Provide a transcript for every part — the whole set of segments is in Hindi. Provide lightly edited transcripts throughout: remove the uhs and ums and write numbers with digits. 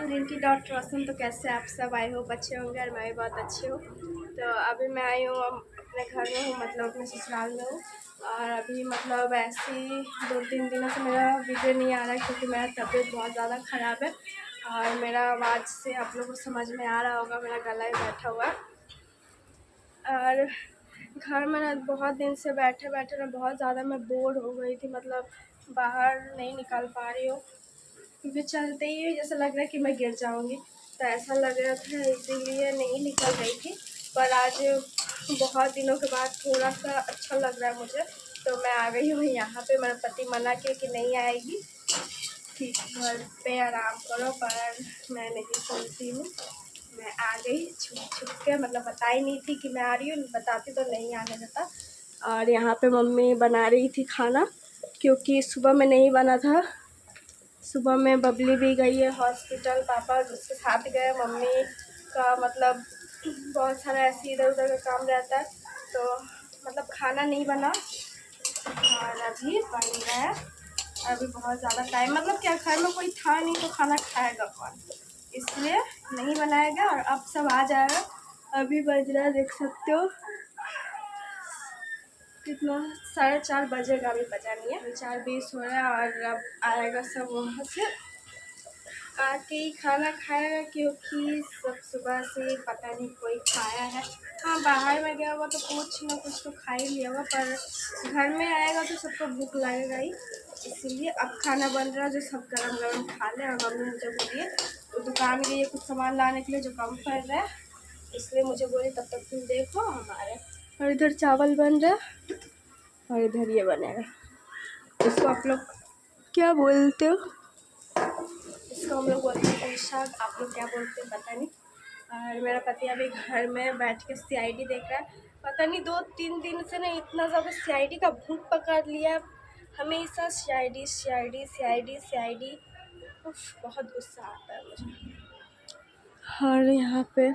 रिंकी डॉट रोशन। तो कैसे आप सब? आई होप अच्छे होंगे और मैं भी बहुत अच्छी हूँ। तो अभी मैं आई हूँ अपने घर में हूँ, मतलब अपने ससुराल में हूँ। और अभी मतलब ऐसे ही 2-3 दिनों से मेरा वीडियो नहीं आ रहा है क्योंकि मेरा तबीयत बहुत ज़्यादा ख़राब है। और मेरा आवाज़ से आप लोगों को समझ में आ रहा होगा, मेरा गला ही बैठा हुआ है। और घर में ना बहुत दिन से बैठे बैठे ना बहुत ज़्यादा मैं बोर हो गई थी, मतलब बाहर नहीं निकल पा रही हूँ क्योंकि चलते ही जैसा लग रहा है कि मैं गिर जाऊंगी। तो ऐसा लग रहा था, इसीलिए नहीं निकल रही थी। पर आज बहुत दिनों के बाद थोड़ा सा अच्छा लग रहा है मुझे, तो मैं आ गई हूँ यहाँ पे। मेरा पति मना किया कि नहीं आएगी, ठीक घर पे आराम करो, पर मैं नहीं सुनती हूँ। मैं आ गई छुप छुप के, मतलब बताई नहीं थी कि मैं आ रही हूँ, बताती तो नहीं आने देता। और यहाँ पे मम्मी बना रही थी खाना क्योंकि सुबह में नहीं बना था। सुबह में बबली भी गई है हॉस्पिटल, पापा उसके साथ गए। मम्मी का मतलब बहुत सारा ऐसे इधर उधर का काम रहता है, तो मतलब खाना नहीं बना। और अभी बन रहा है, अभी बहुत ज़्यादा टाइम, मतलब क्या घर में कोई था नहीं तो खाना खाएगा कौन, इसलिए नहीं बनाया गया। और अब सब आ जाएगा। अभी बज रहा है, देख सकते हो कितना, 4:30 बजेगा, अभी बजा नहीं है, 4:20 हो रहा है। और अब आएगा सब वहाँ से, आके ही खाना खाएगा क्योंकि सब सुबह से पता नहीं कोई खाया है। हाँ, बाहर में गया हुआ तो कुछ ना कुछ तो खा ही लिया होगा, पर घर में आएगा तो सबको भूख लगेगा ही। इसीलिए अब खाना बन रहा है जो सब गरम गरम खा ले। और मम्मी मुझे बोलिए वो दुकान गई है कुछ सामान लाने के लिए जो कम पड़ रहा है, इसलिए मुझे बोली तब तक तुम देखो हमारे। और इधर चावल बन रहा है और इधर ये बनेगा। इसको आप लोग क्या बोलते हो? इसको हम लोग बोलते हैं शायद, आप लोग क्या बोलते हैं पता नहीं। और मेरा पति अभी घर में बैठ के सीआईडी देख रहा है। पता नहीं 2-3 दिन से ना इतना ज़्यादा सीआईडी का भूत पकड़ लिया है, हमेशा सीआईडी सीआईडी सीआईडी सीआईडी। बहुत गुस्सा आता है मुझे। और यहाँ पे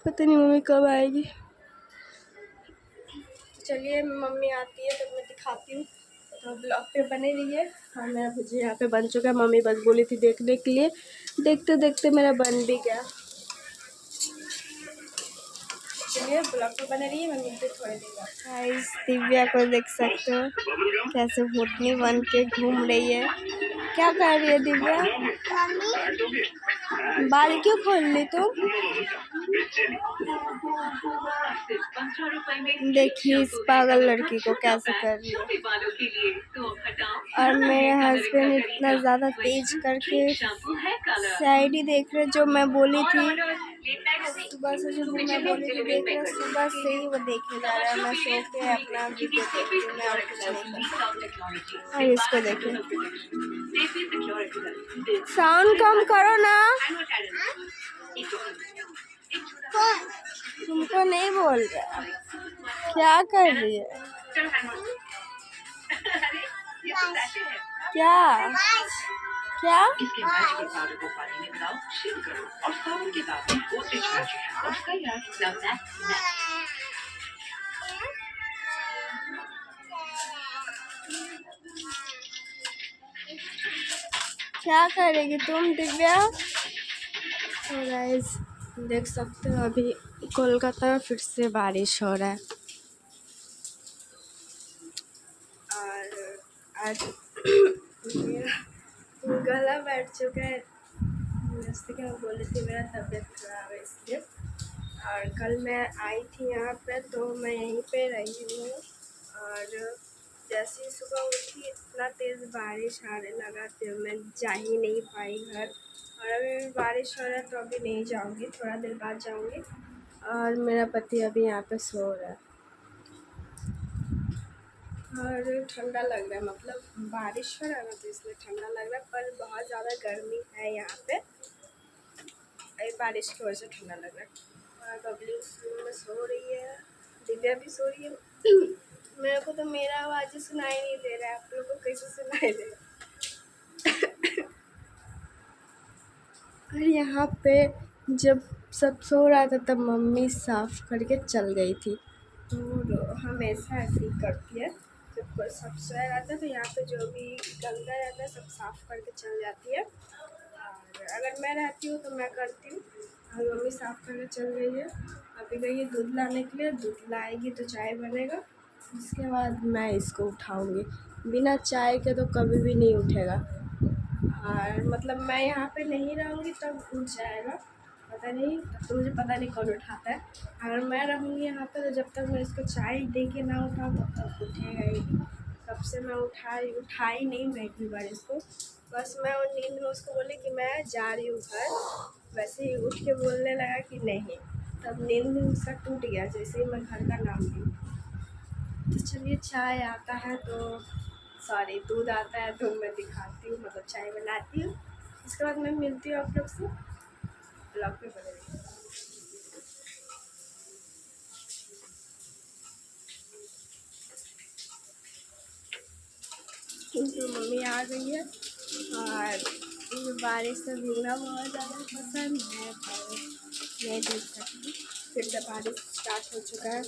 पता नहीं मम्मी कब आएगी। चलिए मम्मी आती है तो मैं दिखाती हूँ, तो ब्लॉग पे बने रहिए। और मेरा भुजिया यहाँ पे बन चुका है, मम्मी बस बोली थी देखने के लिए, देखते देखते मेरा बन भी गया। चलिए ब्लॉग पे बने रहिए, मैं मिलती हूँ थोड़ी देर बाद। गाइस, दिव्या को देख सकते हो कैसे भूतनी बन के घूम रही है। क्या कर रही है दिव्या? बाल क्यों खोल ली तुम? देखिए इस पागल लड़की को कैसे कर रही है। और मेरे हस्बैंड इतना ज़्यादा तेज करके सीआईडी देख रहे, जो मैं बोली थी सुबह से, जो मैं बोली थी देख रहे, सुबह से ही वो देखे जा रहा है। मैं सो के अपना वीडियो देखती हूँ, मैं और कुछ नहीं कर सकती। और इसको देखिए, साउंड कम करो ना। तुमको नहीं बोल रहा, क्या कर रही है? क्या क्या क्या करेगी तुम दिव्या? तो गाइस देख सकते हो अभी कोलकाता में फिर से बारिश हो रहा है। और आज मेरा गला बैठ चुका है, जैसे कि मैं बोल रही थी मेरा तबीयत खराब है इसलिए। और कल मैं आई थी यहाँ पे, तो मैं यहीं पे रही हूँ। और जैसे ही सुबह उठी इतना तेज़ बारिश आने लगा तो मैं जा ही नहीं पाई घर। और अभी भी बारिश हो रहा है तो अभी नहीं जाऊँगी, थोड़ा देर बाद जाऊँगी। और मेरा पति अभी यहाँ पे सो रहा है और ठंडा लग रहा है, मतलब बारिश हो रहा है ना तो इसलिए ठंडा लग रहा है, पर बहुत ज़्यादा गर्मी है यहाँ पे। बारिश की वजह से ठंडा लग रहा है। और बबली उस रूम में सो रही है, दिव्या भी सो रही है। मेरे को तो मेरा आवाज़ सुनाई नहीं दे रहा है, आप लोगों को कैसे सुनाई दे रहा है? और यहाँ पे जब सब सो रहा था तब मम्मी साफ़ करके चल गई थी, तो हमेशा ऐसे ही करती है। जब सब सोया रहता है तो यहाँ पे जो भी गंदा रहता है सब साफ़ करके चल जाती है। और अगर मैं रहती हूँ तो मैं करती हूँ। और मम्मी साफ़ करके चल गई है, अभी गई है दूध लाने के लिए। दूध लाएगी तो चाय बनेगा, उसके बाद मैं इसको उठाऊँगी। बिना चाय के तो कभी भी नहीं उठेगा। और मतलब मैं यहाँ पे नहीं रहूँगी तब उठ जाएगा, पता नहीं, तब तो मुझे पता नहीं कौन उठाता है। अगर मैं रहूँगी यहाँ पे तो जब तक मैं इसको चाय दे के ना उठाऊँ तब तक उठेगा ही नहीं। तब से मैं उठाई नहीं मैं इतनी बार इसको। बस मैं उन नींद में उसको बोली कि मैं जा रही हूँ घर, वैसे ही उठ के बोलने लगा कि नहीं, तब नींद उसका टूट गया जैसे ही मैं घर का नाम ली। तो चलिए चाय आता है तो सॉरी दूध आता है तो मैं दिखाती हूँ, मतलब चाय बनाती हूँ। उसके बाद मैं मिलती हूँ आप लोग से ब्लॉग पे बने रहिए। तो मम्मी आ गई है और ये बारिश से भीगना बहुत ज़्यादा पसंद है, पर नहीं देख सकती। फिर से बारिश स्टार्ट हो चुका है,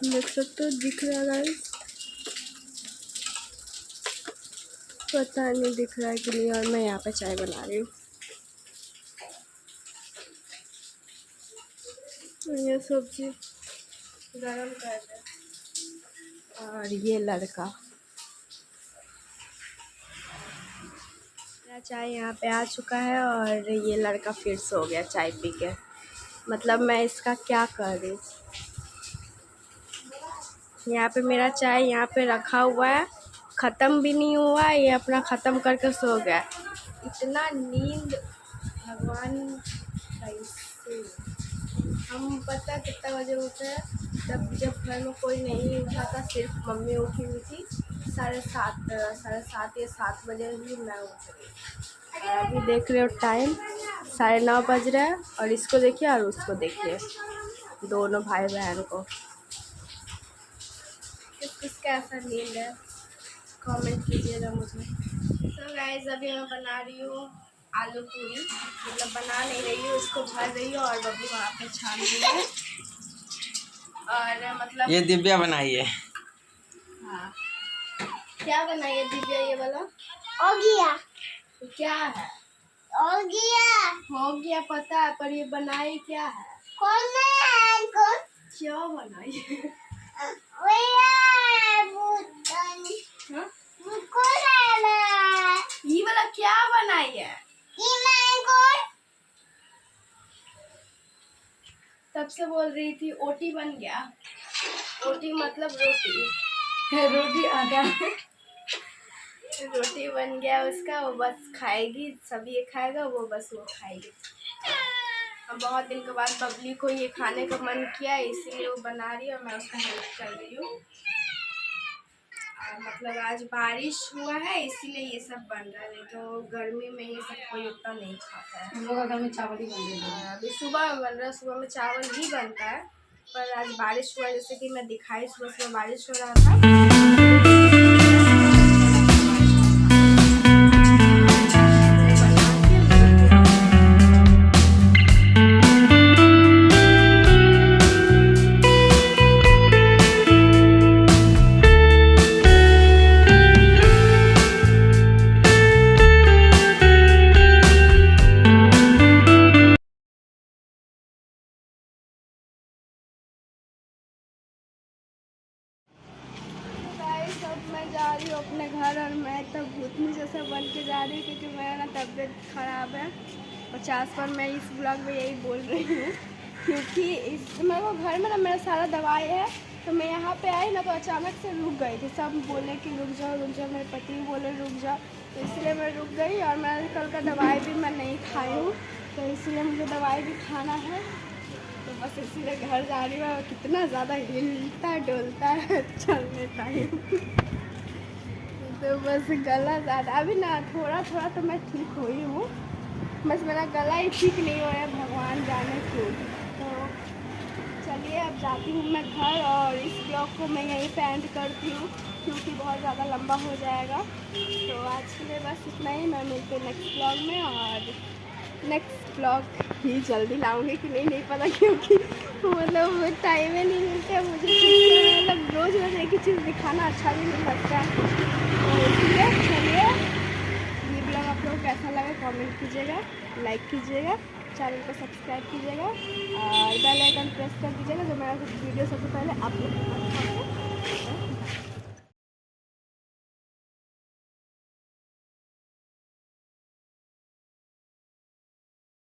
देख सकते हो, दिख रहा है गाइस, पता नहीं दिख रहा है कि नहीं। और मैं यहाँ पे चाय बना रही हूँ। ये सब्जी गरम कर रहे और ये लड़का, मेरा चाय यहाँ पे आ चुका है और ये लड़का फिर सो गया चाय पी के। मतलब मैं इसका क्या कर रही हूँ। यहाँ पे मेरा चाय यहाँ पे रखा हुआ है, ख़त्म भी नहीं हुआ, ये अपना ख़त्म करके सो गया। इतना नींद भगवान कैसे। हम पता कितना बजे उठे, तब जब घर में कोई नहीं उठा था, सिर्फ मम्मी उठी हुई थी। 7:30 या 7 बजे ही मैं उठ गई। और अभी देख रहे हो टाइम 9:30 बज रहा है। और इसको देखिए और उसको देखिए, दोनों भाई बहन को। किसका ऐसा नींद है कमेंट कीजिएगा मुझे। तो गाइस अभी मैं बना रही हूँ आलू पूरी, मतलब बना नहीं रही हूँ, इसको भर रही हूँ और बबली वहाँ पे छान रही है। और मतलब ये दिव्या बनाई है। हाँ, क्या बनाई है दिव्या ये वाला? हो गया। क्या है? हो गया पता है, पर ये बनाई क्या है? कौन है? कौन क्या बनाई है? हाँ? ये वाला क्या बनाई है? तब से बोल रही थी ओटी बन गया। ओटी मतलब रोटी। रोटी आटा। रोटी बन गया उसका, वो बस खाएगी, सब ये खाएगा, वो बस वो खाएगी। अब बहुत दिन के बाद बबली को ये खाने का मन किया, इसीलिए वो बना रही है और मैं उसका हेल्प कर रही हूँ। मतलब आज बारिश हुआ है इसीलिए ये सब बन रहा है, नहीं तो गर्मी में ये सब कोई उतना नहीं खाता है। हम लोग घर में चावल ही बन रहा है। अभी सुबह में बन रहा है, सुबह में चावल ही बनता है, पर आज बारिश हुआ, जैसे कि मैं दिखाई सुबह सुबह बारिश हो रहा था। अब मैं जा रही हूँ अपने घर और मैं तब भूतनी जैसा बन के जा रही हूँ, क्योंकि मेरा ना तबीयत ख़राब है। 50 पर मैं इस ब्लॉग में यही बोल रही हूँ, क्योंकि इस मेरे को घर में ना मेरा सारा दवाई है, तो मैं यहाँ पे आई ना तो अचानक से रुक गई थी। सब बोले कि रुक जाओ, मेरे पति भी बोले रुक जाओ, तो इसलिए मैं रुक गई। और मैं कल का दवाई भी मैं नहीं खाई हूँ, तो इसलिए मुझे दवाई भी खाना है, तो बस इसीलिए घर जा रही हूँ। कितना ज़्यादा हिलता डोलता है चलने टाइम। तो बस गला ज़्यादा अभी ना थोड़ा थोड़ा तो मैं ठीक हुई हूँ, बस मेरा गला ही ठीक नहीं हो रहा है, भगवान जाने क्यों। तो चलिए अब जाती हूँ मैं घर, और इस ब्लॉग को मैं यहीं पे एंड करती हूँ, क्योंकि बहुत ज़्यादा लंबा हो जाएगा। तो आज के लिए बस इतना ही, मैं मिलती हूँ नेक्स्ट ब्लॉग में। और नेक्स्ट ब्लॉग ही जल्दी लाऊंगी कि नहीं पता, क्योंकि मतलब टाइम ही नहीं मिलता मुझे, मतलब रोज़ एक ही चीज़ दिखाना अच्छा भी नहीं लगता है। तो इसलिए चलिए ये ब्लॉग आप लोग आपको कैसा लगा कमेंट कीजिएगा, लाइक कीजिएगा, चैनल को सब्सक्राइब कीजिएगा और बेल आइकन प्रेस कर दीजिएगा जो मेरा वीडियो सबसे पहले आप लोग